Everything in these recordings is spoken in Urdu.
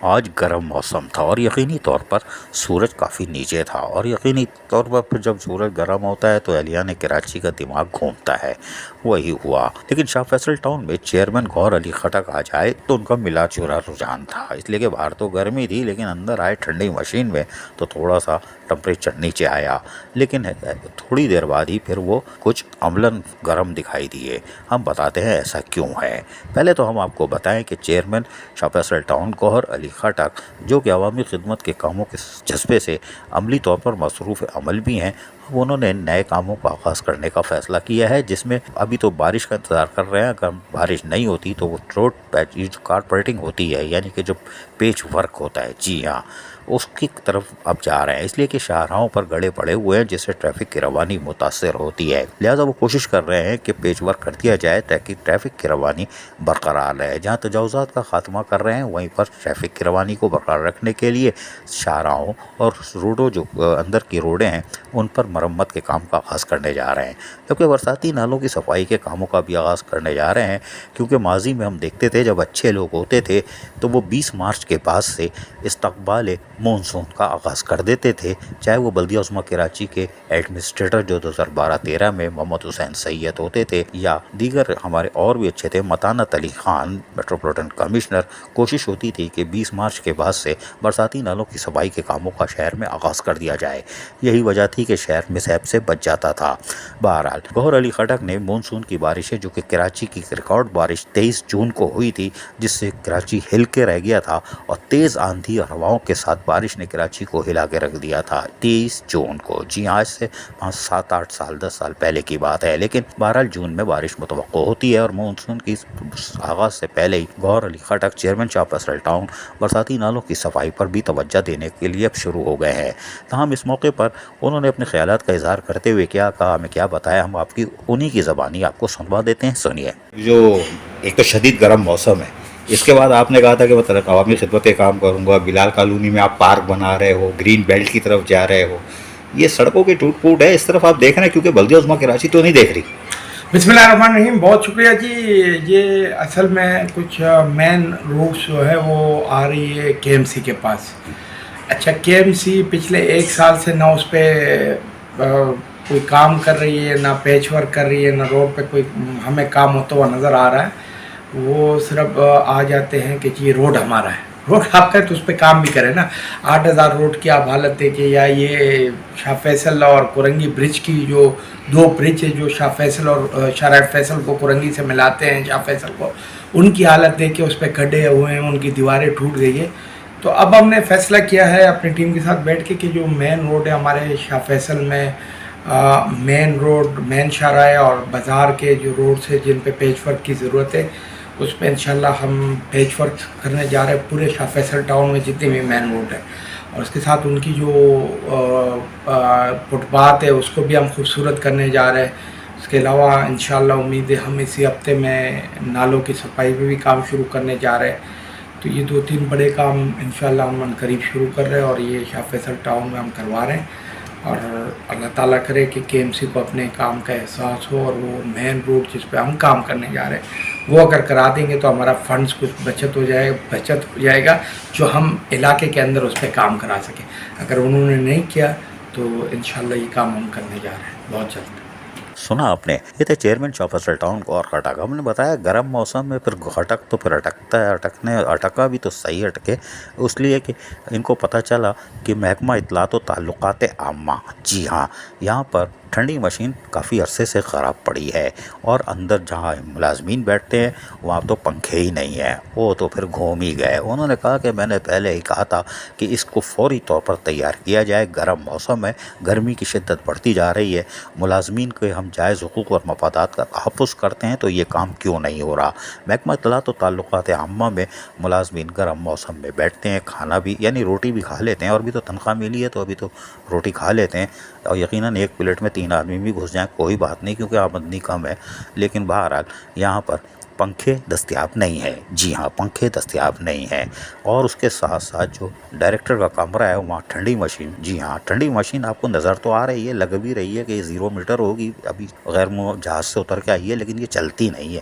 آج گرم موسم تھا اور یقینی طور پر سورج کافی نیچے تھا، اور یقینی طور پر پھر جب سورج گرم ہوتا ہے تو اہلیہ کراچی کا دماغ گھومتا ہے۔ وہی ہوا، لیکن شاہ فیصل ٹاؤن میں چیئرمین گوہر علی خٹک آ جائے تو ان کا ملا جلا رجحان تھا، اس لیے کہ باہر تو گرمی تھی لیکن اندر آئے ٹھنڈی مشین میں تو تھوڑا سا ٹمپریچر نیچے آیا، لیکن تھوڑی دیر بعد ہی پھر وہ کچھ عملاً گرم دکھائی دیے۔ ہم بتاتے ہیں ایسا کیوں ہے۔ پہلے تو ہم آپ کو بتائیں کہ چیئرمین شاہ فیصل ٹاؤن گوہر علی خٹک، جو کہ عوامی خدمت کے کاموں کے جذبے سے عملی طور پر مصروف عمل بھی ہیں، اب انہوں نے نئے کاموں کا آغاز کرنے کا فیصلہ کیا ہے، جس میں ابھی تو بارش کا انتظار کر رہے ہیں۔ اگر بارش نہیں ہوتی تو وہ روڈ پیچ جو کارپیٹنگ ہوتی ہے، یعنی کہ جو پیچ ورک ہوتا ہے، جی ہاں، اس کی طرف اب جا رہے ہیں، اس لیے کہ شاہراہوں پر گڑے پڑے ہوئے ہیں جس سے ٹریفک کی روانی متاثر ہوتی ہے، لہٰذا وہ کوشش کر رہے ہیں کہ پیچ ورک کر دیا جائے تاکہ ٹریفک کی روانی برقرار رہے۔ جہاں تجاوزات کا خاتمہ کر رہے ہیں وہیں پر ٹریفک کی روانی کو برقرار رکھنے کے لیے شاہراہوں اور روڈوں جو اندر کی روڈیں ہیں ان پر مرمت کے کام کا آغاز کرنے جا رہے ہیں، جبکہ برساتی نالوں کی صفائی کے کاموں کا بھی آغاز کرنے جا رہے ہیں، کیونکہ ماضی میں ہم دیکھتے تھے جب اچھے لوگ ہوتے تھے تو وہ 20 مارچ کے بعد سے استقبال مونسون کا آغاز کر دیتے تھے، چاہے وہ بلدیہ عظمیٰ کراچی کے ایڈمنسٹریٹر جو 2012-13 میں محمد حسین سید ہوتے تھے یا دیگر ہمارے اور بھی اچھے تھے، متانت علی خان میٹروپولیٹن کمشنر۔ کوشش ہوتی تھی کہ 20 مارچ کے بعد سے برساتی نالوں کی صفائی کے کاموں کا شہر میں آغاز کر دیا جائے، یہی وجہ تھی کہ شہر مسائب سے بچ جاتا تھا۔ بہرحال گوہر علی خٹک نے مونسون کی بارشیں، جو کہ کراچی کی ریکارڈ بارش 23 جون کو ہوئی تھی جس سے کراچی ہل کے رہ گیا تھا، اور تیز آندھی اور ہواؤں کے ساتھ بارش نے کراچی کو ہلا کے رکھ دیا تھا 23 جون کو، جی آج سے 7-8 سال 10 سال پہلے کی بات ہے، لیکن بہرحال جون میں بارش متوقع ہوتی ہے، اور مونسون کی آغاز سے پہلے ہی گوہر علی خٹک چیئرمین شاہ فیصل ٹاؤن برساتی نالوں کی صفائی پر بھی توجہ دینے کے لیے اب شروع ہو گئے ہیں۔ تاہم اس موقع پر انہوں نے اپنے خیالات کا اظہار کرتے ہوئے کیا کہا، ہمیں کیا بتایا، ہم آپ کی انہی کی زبانی آپ کو سنوا دیتے ہیں، سنیے۔ جو ایک تو شدید گرم موسم ہے، اس کے بعد آپ نے کہا تھا کہ میں عوامی خدمت کے کام کروں گا، بلال کالونی میں آپ پارک بنا رہے ہو، گرین بیلٹ کی طرف جا رہے ہو، یہ سڑکوں کی ٹوٹ پھوٹ ہے، اس طرف آپ دیکھ رہے ہیں کیونکہ بلدیہ عظمیٰ کراچی تو نہیں دیکھ رہی۔ بسم اللہ الرحمن الرحیم، بہت شکریہ جی۔ یہ اصل میں کچھ مین روٹس جو ہے وہ آ رہی ہے کے ایم سی کے پاس۔ اچھا، کے ایم سی پچھلے 1 سال سے نہ اس پہ کوئی کام کر رہی ہے، نہ پیچ ورک کر رہی ہے، نہ روڈ پہ کوئی ہمیں کام ہوتا ہوا نظر آ رہا ہے۔ وہ صرف آ جاتے ہیں کہ جی روڈ ہمارا ہے، روڈ آپ کا ہے تو اس پہ کام بھی کرے نا۔ 8000 روڈ کی آپ حالت دیکھیے، یا یہ شاہ فیصل اور کورنگی برج کی جو 2 برج ہے جو شاہ فیصل اور شاہ فیصل کو کورنگی سے ملاتے ہیں شاہ فیصل کو، ان کی حالت دیکھیے، اس پہ کھڈے ہوئے ہیں، ان کی دیواریں ٹوٹ گئی ہے۔ تو اب ہم نے فیصلہ کیا ہے اپنی ٹیم کے ساتھ بیٹھ کے کہ جو مین روڈ ہے ہمارے شاہ فیصل میں، مین روڈ، مین شاہراہ اور بازار کے جو روڈز ہیں جن پہ پیچ ورک کی ضرورت ہے، اس پہ انشاءاللہ ہم پیچ ورک کرنے جا رہے ہیں پورے شاہ فیصل ٹاؤن میں جتنی بھی مین روڈ ہے، اور اس کے ساتھ ان کی جو فٹ پاتھ ہے اس کو بھی ہم خوبصورت کرنے جا رہے ہیں۔ اس کے علاوہ انشاءاللہ امید ہے ہم اسی ہفتے میں نالوں کی صفائی پہ بھی کام شروع کرنے جا رہے ہیں۔ تو یہ 2-3 بڑے کام انشاءاللہ ہم ان قریب شروع کر رہے ہیں، اور یہ شاہ فیصل ٹاؤن میں ہم کروا رہے ہیں، اور اللہ تعالیٰ کرے کہ کے ایم سی کو اپنے کام کا احساس ہو، اور وہ مین روڈ جس پہ ہم کام کرنے جا رہے ہیں وہ اگر کرا دیں گے تو ہمارا فنڈز کچھ بچت ہو جائے گا جو ہم علاقے کے اندر اس پہ کام کرا سکیں۔ اگر انہوں نے نہیں کیا تو انشاءاللہ یہ کام ہم کرنے جا رہے ہیں بہت جلد۔ سنا آپ نے، یہ تھے چیئرمین شاہ فیصل ٹاؤن کو اور خٹک۔ ہم نے بتایا گرم موسم میں پھر خٹک تو پھر اٹکتا ہے، اٹکا بھی تو صحیح اٹکے، اس لیے کہ ان کو پتہ چلا کہ محکمہ اطلاعات و تعلقات عامہ، جی ہاں، یہاں پر ٹھنڈی مشین کافی عرصے سے خراب پڑی ہے، اور اندر جہاں ملازمین بیٹھتے ہیں وہاں تو پنکھے ہی نہیں ہیں، وہ تو پھر گھوم ہی گئے۔ انہوں نے کہا کہ میں نے پہلے ہی کہا تھا کہ اس کو فوری طور پر تیار کیا جائے، گرم موسم ہے، گرمی کی شدت بڑھتی جا رہی ہے، ملازمین کے ہم جائز حقوق اور مفادات کا تحفظ کرتے ہیں تو یہ کام کیوں نہیں ہو رہا۔ محکمہ اطلاعات و تعلقات عامہ میں ملازمین گرم موسم میں بیٹھتے ہیں، کھانا بھی یعنی روٹی بھی کھا لیتے ہیں، اور بھی تو تنخواہ ملی ہے تو ابھی تو روٹی کھا لیتے ہیں، اور یقیناً ایک پلیٹ میں 3 آدمی بھی گھس جائیں کوئی بات نہیں کیونکہ آمدنی کم ہے، لیکن بہرحال یہاں پر پنکھے دستیاب نہیں ہے، جی ہاں، پنکھے دستیاب نہیں ہیں، اور اس کے ساتھ ساتھ جو ڈائریکٹر کا کمرہ ہے وہاں ٹھنڈی مشین، جی ہاں، ٹھنڈی مشین آپ کو نظر تو آ رہی ہے، لگ بھی رہی ہے کہ یہ 0 میٹر ہوگی، ابھی غیر جہاز سے اتر کے آئی ہے لیکن یہ چلتی نہیں ہے،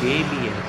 KBS